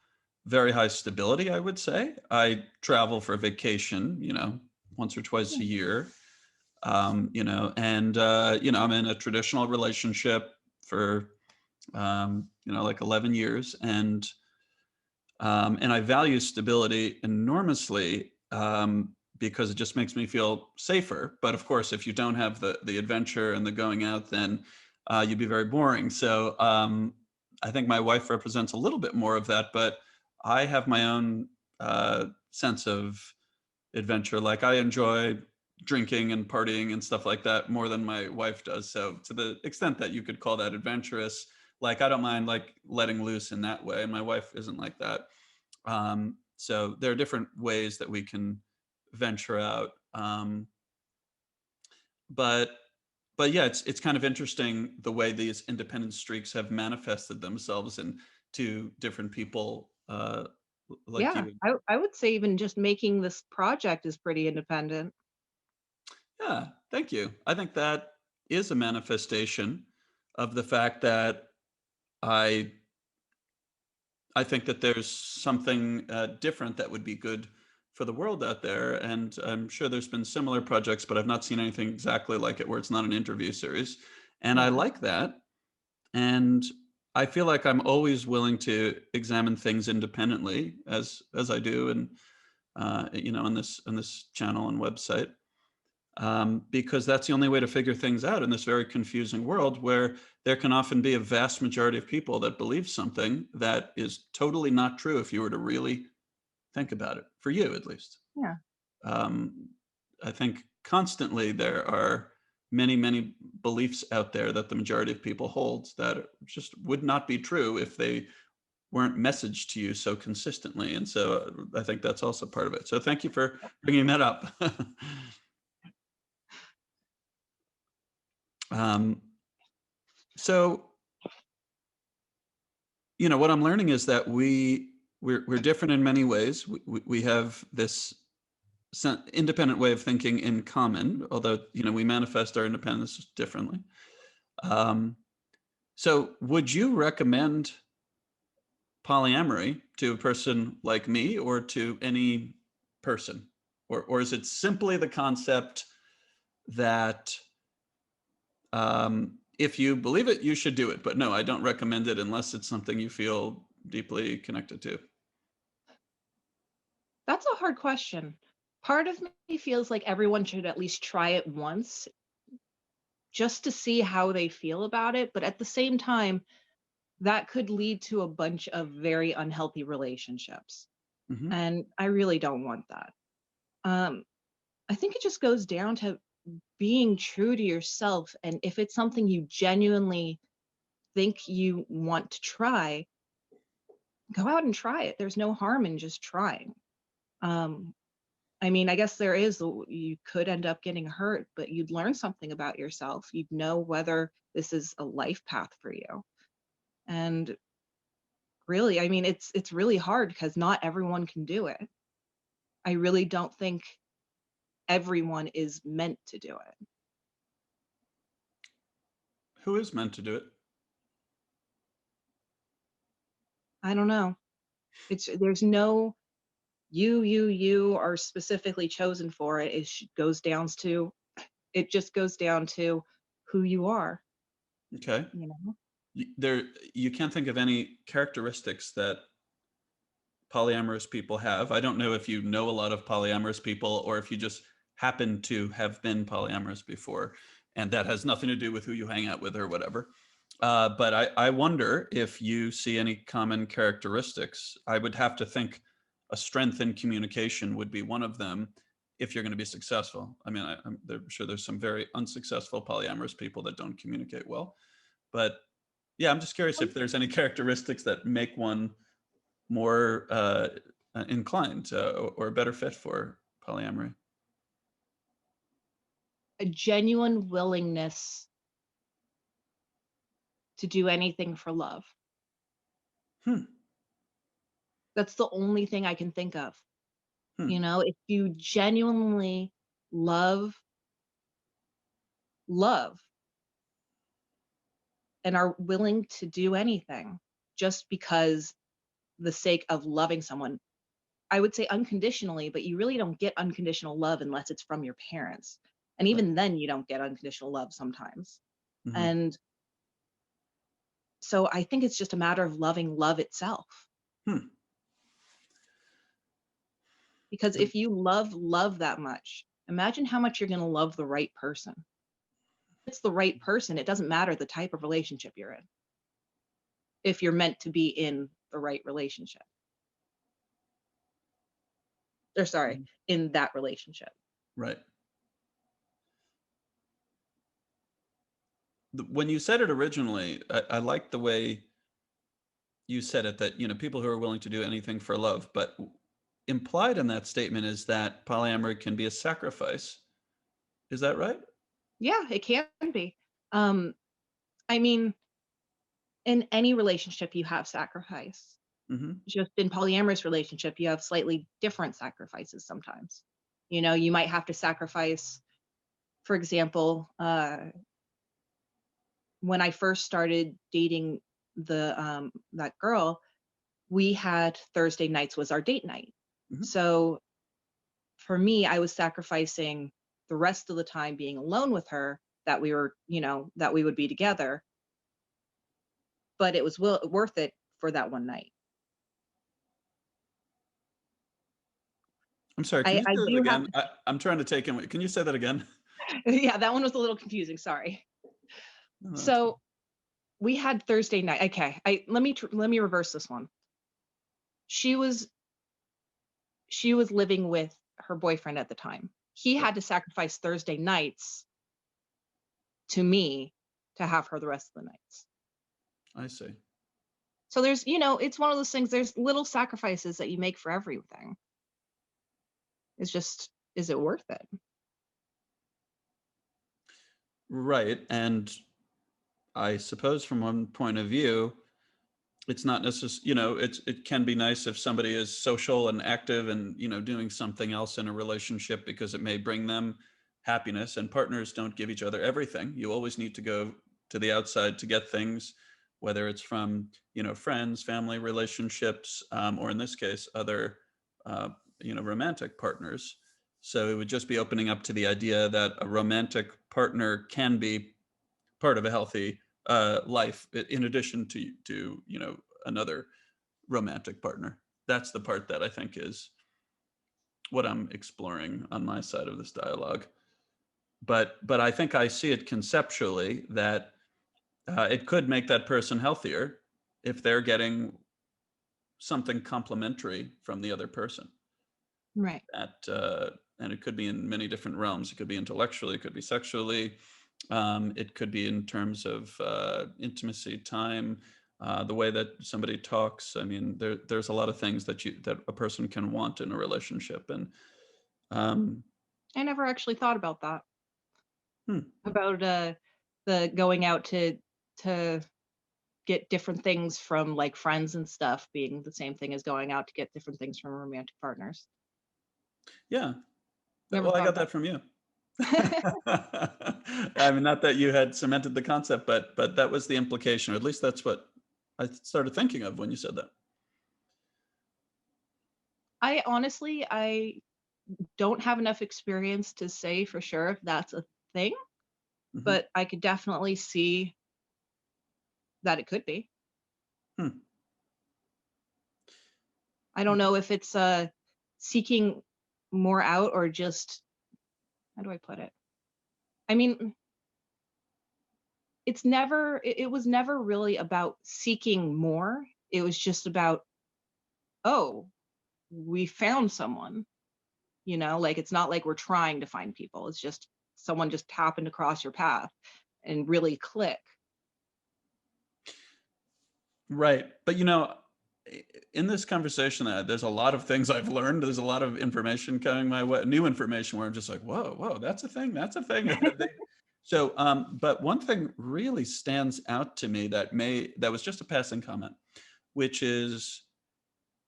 very high stability, I would say. I travel for vacation, once or twice a year. I'm in a traditional relationship for like 11 years, and I value stability enormously, because it just makes me feel safer. But of course, if you don't have the adventure and the going out, then you'd be very boring. So I think my wife represents a little bit more of that, but I have my own sense of adventure. Like I enjoy drinking and partying and stuff like that more than my wife does. So to the extent that you could call that adventurous, like I don't mind like letting loose in that way, and my wife isn't like that. So there are different ways that we can venture out. But but yeah, it's kind of interesting the way these independent streaks have manifested themselves in to different people, like Yeah, you. I would say even just making this project is pretty independent. Yeah, thank you. I think that is a manifestation of the fact that I I think that there's something different that would be good for the world out there, and I'm sure there's been similar projects, but I've not seen anything exactly like it where it's not an interview series, and I Yeah. like that. And I feel like I'm always willing to examine things independently, as I do, and on this channel and website, because that's the only way to figure things out in this very confusing world where there can often be a vast majority of people that believe something that is totally not true if you were to really think about it, for you at least. Yeah. Um, I think constantly there are many, many beliefs out there that the majority of people hold that just would not be true if they weren't messaged to you so consistently. And so I think that's also part of it. So thank you for bringing that up. um, so what I'm learning is that we're different in many ways. We have this independent way of thinking in common, although we manifest our independence differently. Um, so, would you recommend polyamory to a person like me, or to any person, or is it simply the concept that if you believe it, you should do it, but no, I don't recommend it unless it's something you feel deeply connected to? That's a hard question. Part of me feels like everyone should at least try it once just to see how they feel about it, but at the same time, that could lead to a bunch of very unhealthy relationships, Hmm. and I really don't want that. Um, I think it just goes down to being true to yourself, and if it's something you genuinely think you want to try, go out and try it. There's no harm in just trying. Um, I mean, I guess you could end up getting hurt, but you'd learn something about yourself. You'd know whether this is a life path for you. And really, I mean, it's really hard because not everyone can do it. I really don't think everyone is meant to do it. Who is meant to do it? I don't know. There's no you are specifically chosen for it. It just goes down to who you are, Okay. you know? There, you can't think of any characteristics that polyamorous people have. I don't know if you know a lot of polyamorous people or if you just happen to have been polyamorous before, and that has nothing to do with who you hang out with or whatever. But I wonder if you see any common characteristics. I would have to think a strength in communication would be one of them if you're going to be successful. I mean, I'm sure there's some very unsuccessful polyamorous people that don't communicate well. But yeah, I'm just curious if there's any characteristics that make one more inclined or a better fit for polyamory. A genuine willingness to do anything for love. Hmm. That's the only thing I can think of. Hmm. If you genuinely love love and are willing to do anything just because the sake of loving someone, I would say unconditionally, but you really don't get unconditional love unless it's from your parents. And Right. even then, you don't get unconditional love sometimes. Hmm. And so I think it's just a matter of loving love itself. Hmm. Because if you love love that much, imagine how much you're going to love the right person. If it's the right person, it doesn't matter the type of relationship you're in, if you're meant to be in the right relationship. Or sorry, Mhm. in that relationship. Right. When you said it originally, I liked the way you said it, that people who are willing to do anything for love, but implied in that statement is that polyamory can be a sacrifice. Is that right? Yeah, it can be. Um, I mean, in any relationship, you have sacrifice. Hmm. Just in polyamorous relationship, you have slightly different sacrifices sometimes. You might have to sacrifice, for example, when I first started dating that girl, we had Thursday nights was our date night. Hmm. So for me, I was sacrificing the rest of the time being alone with her that that we would be together, but it was worth it for that one night. I'm sorry, can I you I say that do have again? I'm trying to take in, can you say that again? yeah, that one was a little confusing, sorry. No, that's fine. So, we had Thursday night okay, let me reverse this one. She was she was living with her boyfriend at the time. He Right. had to sacrifice Thursday nights to me to have her the rest of the nights. I see. So it's one of those things, there's little sacrifices that you make for everything. It's just, is it worth it? Right. And I suppose from one point of view, it's not necessarily, it can be nice if somebody is social and active and, doing something else in a relationship because it may bring them happiness, and partners don't give each other everything. You always need to go to the outside to get things, whether it's from, friends, family relationships, or in this case, other, uh, romantic partners. So it would just be opening up to the idea that a romantic partner can be part of a healthy life in addition to another romantic partner. That's the part that I think is what I'm exploring on my side of this dialogue. But I think I see it conceptually that it could make that person healthier if they're getting something complementary from the other person. Right. And it could be in many different realms. It could be intellectually, it could be sexually, it could be in terms of intimacy, time, the way that somebody talks. I mean, there's a lot of things that a person can want in a relationship, and um, I never actually thought about that. hmm, About, the going out to get different things from, like, friends and stuff being the same thing as going out to get different things from romantic partners. yeah. Never Well, I thought got about that from you. that. I mean, not that you had cemented the concept, but that was the implication, or at least that's what I started thinking of when you said that. I don't have enough experience to say for sure if that's a thing, Hmm. but I could definitely see that it could be. Hmm. I don't know if it's, seeking more out or just how do I put it? I mean, it was never really about seeking more. It was just about, "Oh, we found someone," like, it's not like we're trying to find people. It's just someone just happened to cross your path and really click. Right. But in this conversation, there's a lot of things I've learned. There's a lot of information coming my way, new information where I'm just like, whoa, whoa, that's a thing. That's a thing. So, but one thing really stands out to me that was just a passing comment, which is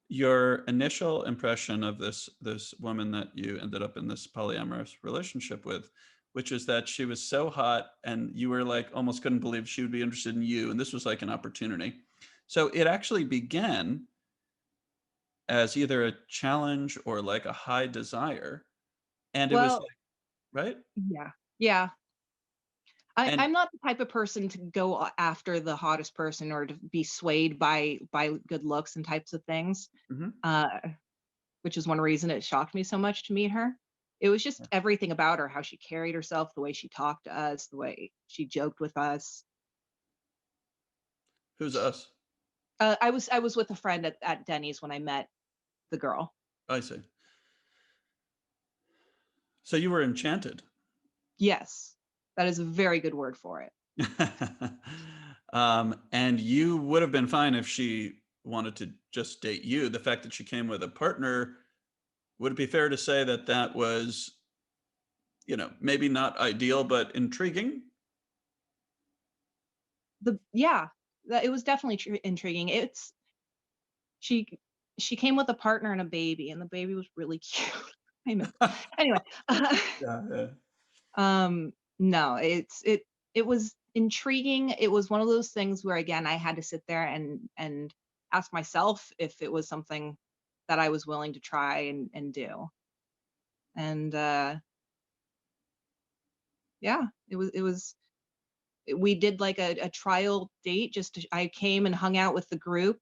your initial impression of this woman that you ended up in this polyamorous relationship with, which is that she was so hot and you were like almost couldn't believe she would be interested in you, and this was like an opportunity. So it actually began as either a challenge or like a high desire, and it was Well, like, right? yeah. Yeah. And I'm not the type of person to go after the hottest person or to be swayed by good looks and types of things, mhm, uh, which is one reason it shocked me so much to meet her. It was yeah. just everything about her, how she carried herself, the way she talked to us, the way she joked with us. Who's us? I was with a friend at Denny's when I met the girl. I see. So you were enchanted. Yes, that is a very good word for it. And you would have been fine if she wanted to just date you. The fact that she came with a partner, would it be fair to say that that was, maybe not ideal, but intriguing. Yeah, that it was definitely intriguing. She she came with a partner and a baby, and the baby was really cute. I know. Anyway, Yeah, yeah. no, it was intriguing. It was one of those things where again I had to sit there and ask myself if it was something that I was willing to try and do. And yeah, we did like a trial date I came and hung out with the group,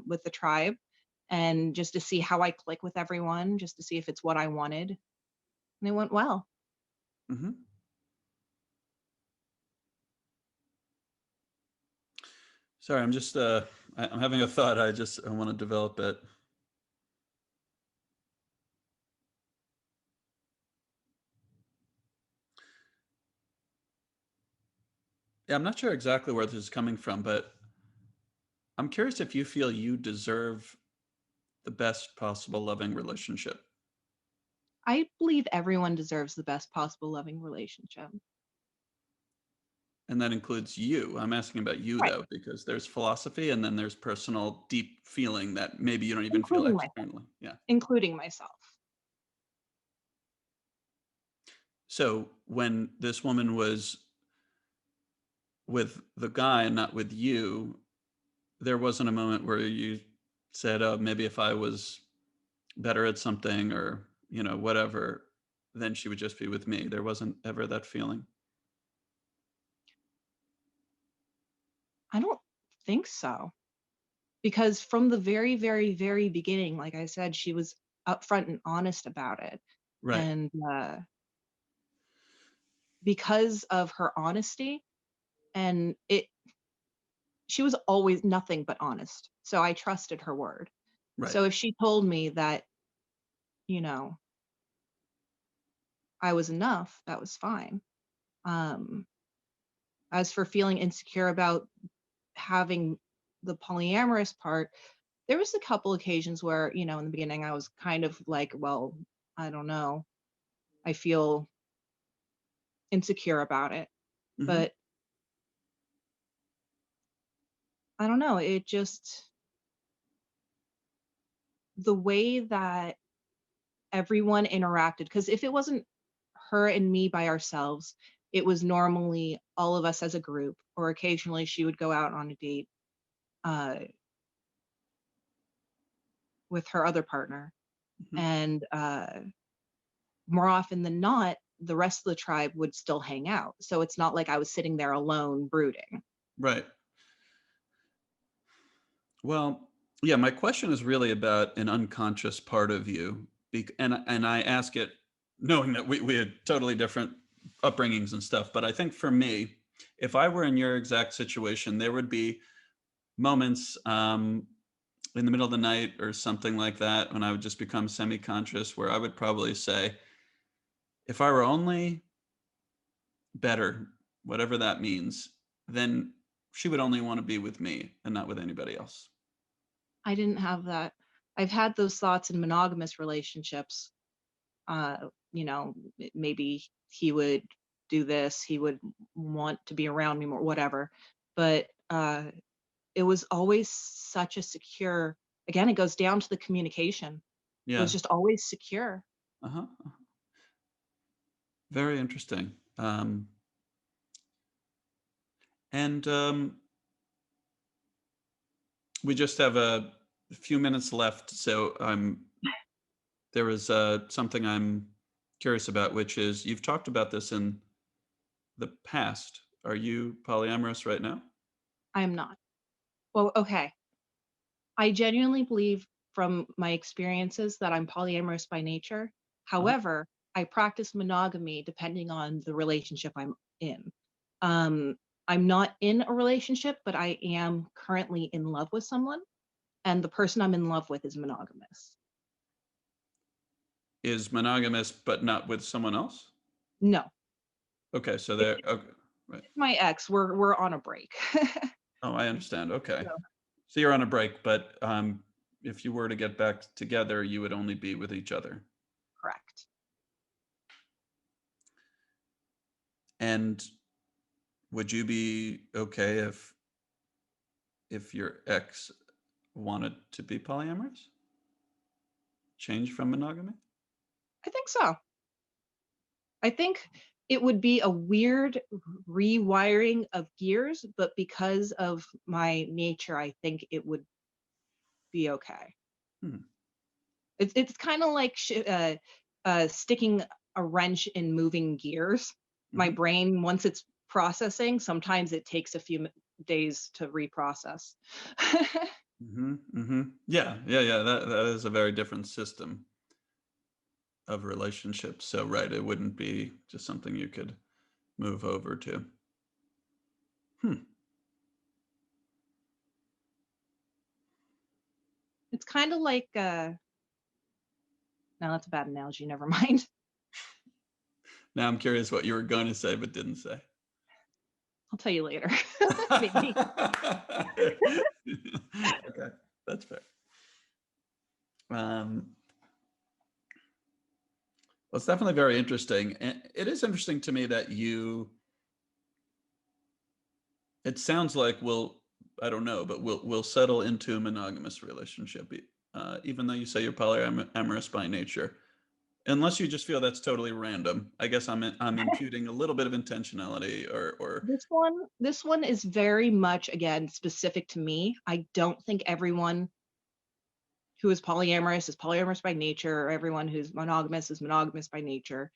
with the tribe, and just to see how I click with everyone, just to see if it's what I wanted. And it went well. Hmm. Sorry, I'm just I'm having a thought. I want to develop it. Yeah, I'm not sure exactly where this is coming from, but I'm curious if you feel you deserve the best possible loving relationship. I believe everyone deserves the best possible loving relationship. And that includes you. I'm asking about you Right. though, because there's philosophy and then there's personal deep feeling that maybe you don't even feel Including myself. externally. Yeah. Including myself. So when this woman was with the guy and not with you, there wasn't a moment where you said, "Oh, maybe if I was better at something or, whatever, then she would just be with me." There wasn't ever that feeling. I don't think so. Because from the very, very, very beginning, like I said, she was upfront and honest about it. Right. And because of her honesty, and she was always nothing but honest. So I trusted her word. Right. So if she told me that, you know, I was enough, that was fine. Um, as for feeling insecure about having the polyamorous part, there was a couple occasions where, in the beginning I was kind of like, well, I don't know. I feel insecure about it. Hmm. But I don't know, it just the way that everyone interacted, because if it wasn't her and me by ourselves, it was normally all of us as a group, or occasionally she would go out on a date uh, with her other partner. Hmm. And more often than not, the rest of the tribe would still hang out. So it's not like I was sitting there alone brooding. Right. Well, yeah, my question is really about an unconscious part of you. And I ask it knowing that we had totally different upbringings and stuff. But I think for me, if I were in your exact situation, there would be moments in the middle of the night or something like that when I would just become semi conscious, where I would probably say, if I were only better, whatever that means, then she would only want to be with me and not with anybody else. I didn't have that. I've had those thoughts in monogamous relationships. Maybe he would do this, he would want to be around me more, whatever. But it was always such a secure, again, it goes down to the communication. It was Yeah. just always secure. Uh-huh. Very interesting. And we just have a few minutes left, so there is something I'm curious about, which is you've talked about this in the past. Are you polyamorous right now? I am not. Well, okay. I genuinely believe from my experiences that I'm polyamorous by nature. Uh-huh. However, I practice monogamy depending on the relationship I'm in. Um, I'm not in a relationship, but I am currently in love with someone, and the person I'm in love with is monogamous. Is monogamous but not with someone else? No, Okay, so it- there. Okay, right. it's my ex. We're on a break. Oh, I understand. Okay, So, so you're on a break, but if you were to get back together, you would only be with each other. correct. And would you be okay if your ex wanted to be polyamorous? Change from monogamy? I think so. I think it would be a weird rewiring of gears, but because of my nature, I think it would be okay. Hmm. It's kind of like sticking a wrench in moving gears. My Mm-hmm. brain, once it's processing, sometimes it takes a few days to reprocess. Mm-hmm. Mm-hmm. Yeah, yeah, yeah. That is a very different system of relationships. So right, it wouldn't be just something you could move over to. Hmm. It's kind of like no, that's a bad analogy. Never mind. Now I'm curious what you were going to say but didn't say. I'll tell you later. Maybe. Okay, that's fair. Um, well, it's definitely very interesting. And it is interesting to me that it sounds like I don't know, but we'll settle into a monogamous relationship, even though you say you're polyamorous by nature. Unless you just feel that's totally random. I guess I'm imputing a little bit of intentionality or This one is very much, again, specific to me. I don't think everyone who is polyamorous by nature, or everyone who's monogamous is monogamous by nature.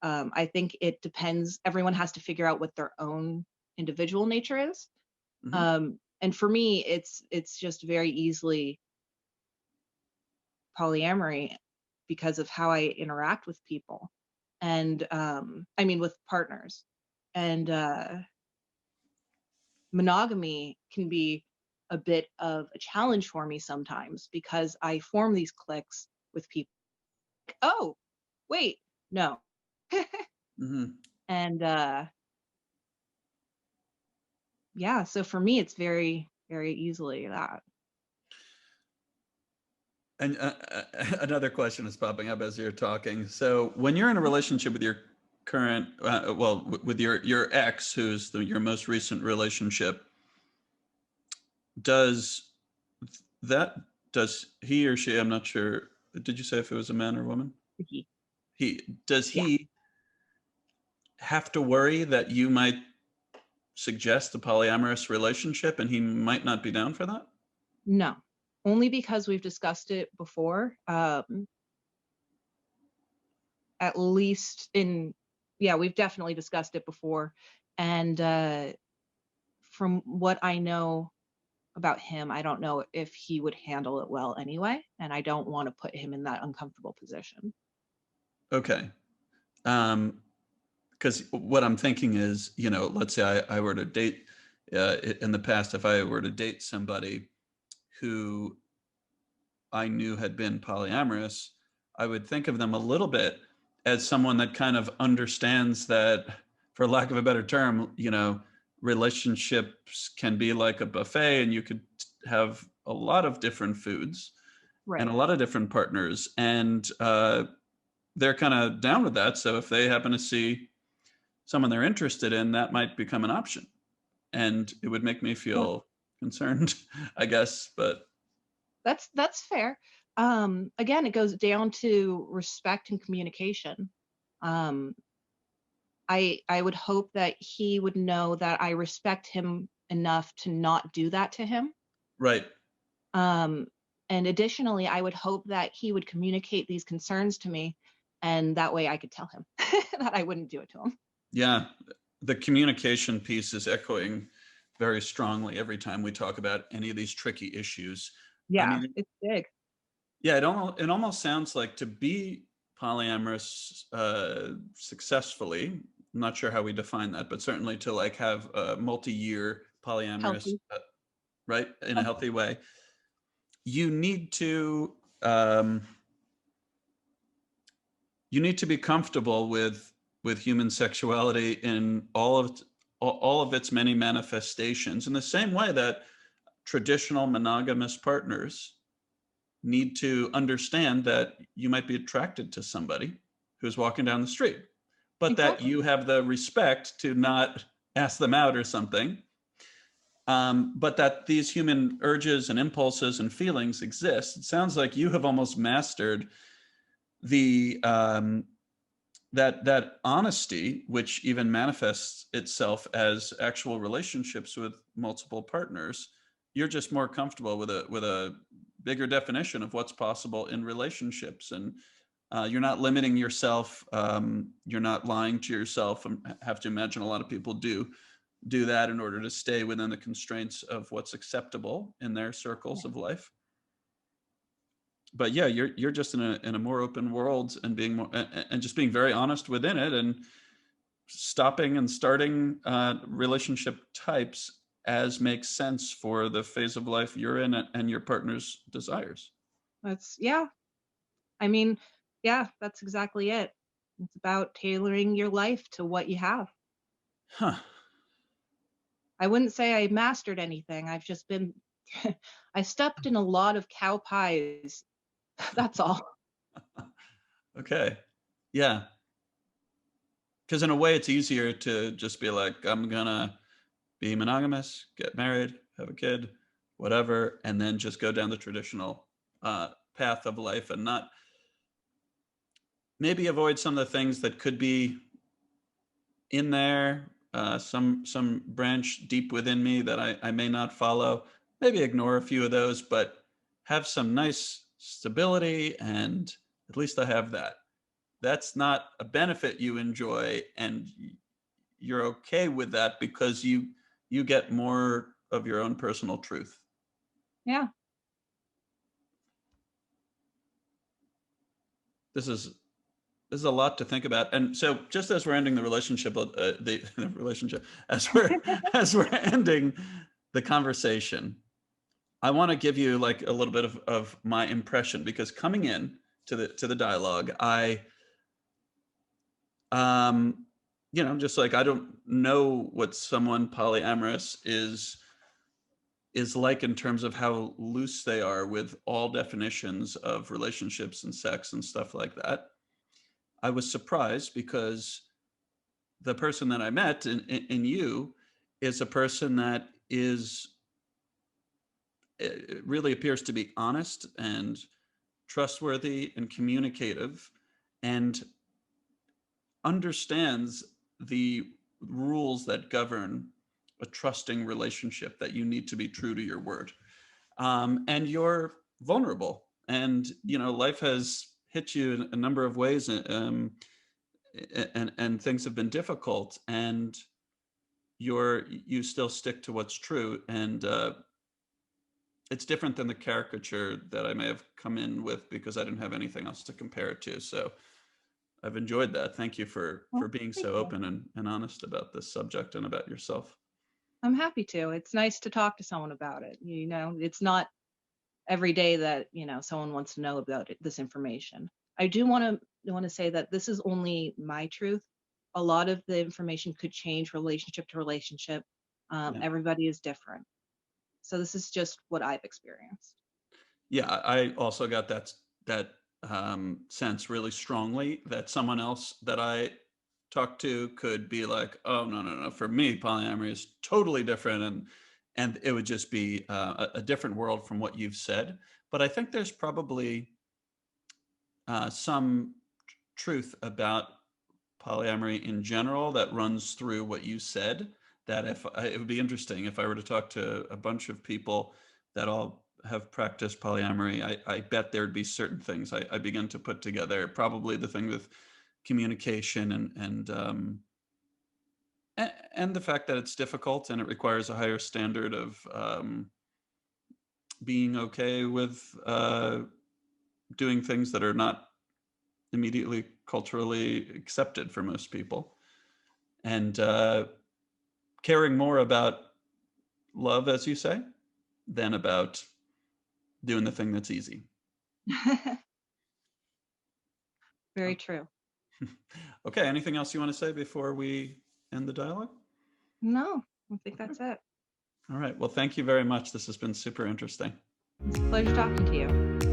I think it depends. Everyone has to figure out what their own individual nature is. Mhm. And for me, it's just very easily polyamory because of how I interact with people, and I mean with partners, and monogamy can be a bit of a challenge for me sometimes because I form these cliques with people. Oh, wait, no. Mhm. And yeah, so for me it's very, very easily that. And another question is popping up as you're talking. So when you're in a relationship with your current, with your ex, who's your most recent relationship, does that does he or she? I'm not sure. Did you say if it was a man or woman? He- He does Yeah, he have to worry that you might suggest a polyamorous relationship and he might not be down for that? no. Only because we've discussed it before. At least in Yeah, we've definitely discussed it before. And from what I know about him, I don't know if he would handle it well anyway, and I don't want to put him in that uncomfortable position. Okay. Um, because what I'm thinking is, let's say I were to date, in the past, if I were to date somebody who I knew had been polyamorous, I would think of them a little bit as someone that kind of understands that, for lack of a better term, relationships can be like a buffet and you could have a lot of different foods and a Right. lot of different partners. And they're kind of down with that. So if they happen to see someone they're interested in, that might become an option. And it would make me Yeah. feel concerned, I guess. But That's fair. Again, it goes down to respect and communication. Um, I would hope that he would know that I respect him enough to not do that to him. right. Um, and additionally, I would hope that he would communicate these concerns to me, and that way I could tell him that I wouldn't do it to him. Yeah. The communication piece is echoing very strongly every time we talk about any of these tricky issues. I Yeah, mean, it's big. yeah, it almost sounds like to be polyamorous successfully. I'm not sure how we define that, but certainly to like have a multi-year polyamorous, Healthy. right, in a healthy way, you need to um, you need to be comfortable with human sexuality in all of its many manifestations, in the same way that traditional monogamous partners need to understand that you might be attracted to somebody who's walking down the street, but that Exactly. you have the respect to not ask them out or something. But that these human urges and impulses and feelings exist. It sounds like you have almost mastered the that honesty, which even manifests itself as actual relationships with multiple partners. You're just more comfortable with a bigger definition of what's possible in relationships, and you're not limiting yourself. You're not lying to yourself. And have to imagine a lot of people do that in order to stay within the constraints of what's acceptable in their circles of life. But yeah, you're just in a more open world, and being more and just being very honest within it, and stopping and starting relationship types as makes sense for the phase of life you're in and your partner's desires. Yeah. I mean, yeah, that's exactly it. It's about tailoring your life to what you have. Huh. I wouldn't say I mastered anything. I've just been I stepped in a lot of cow pies. That's all. Okay. Yeah. Because in a way, it's easier to just be like, I'm gonna be monogamous, get married, have a kid, whatever, and then just go down the traditional path of life, and not maybe avoid some of the things that could be in there, some branch deep within me that I may not follow. Maybe ignore a few of those, but have some nice stability, and at least I have that. That's not a benefit you enjoy, and you're okay with that because you get more of your own personal truth. Yeah. This is this is a lot to think about. And so, just as we're ending the relationship, the relationship, as we're ending the conversation, I want to give you like a little bit of my impression, because coming in to the dialogue, I um just like, I don't know what someone polyamorous is like in terms of how loose they are with all definitions of relationships and sex and stuff like that. I was surprised because the person that I met in you is a person that is it really appears to be honest and trustworthy and communicative, and understands the rules that govern a trusting relationship, that you need to be true to your word. And you're vulnerable, and life has hit you in a number of ways, and things have been difficult, and you still stick to what's true. And it's different than the caricature that I may have come in with, because I didn't have anything else to compare it to. So I've enjoyed that. Thank you for Well, being thank so you. open and honest about this subject and about yourself. I'm happy to. It's nice to talk to someone about it. It's not every day that, someone wants to know about this information. I do want to say that this is only my truth. A lot of the information could change relationship to relationship. Yeah. Everybody is different. So this is just what I've experienced. Yeah, I also got that sense really strongly, that someone else that I talked to could be like, "Oh, no, no, no! For me, polyamory is totally different," and it would just be a different world from what you've said. But I think there's probably some truth about polyamory in general that runs through what you said. That if it would be interesting if I were to talk to a bunch of people that all have practiced polyamory, I bet there'd be certain things I begin to put together. Probably the thing with communication, and the fact that it's difficult and it requires a higher standard of being okay with doing things that are not immediately culturally accepted for most people, and caring more about love, as you say, than about doing the thing that's easy. Very Oh. true. Okay, anything else you want to say before we end the dialogue? No, I think Okay. that's it. All right. Well, thank you very much. This has been super interesting. It's a pleasure talking to you.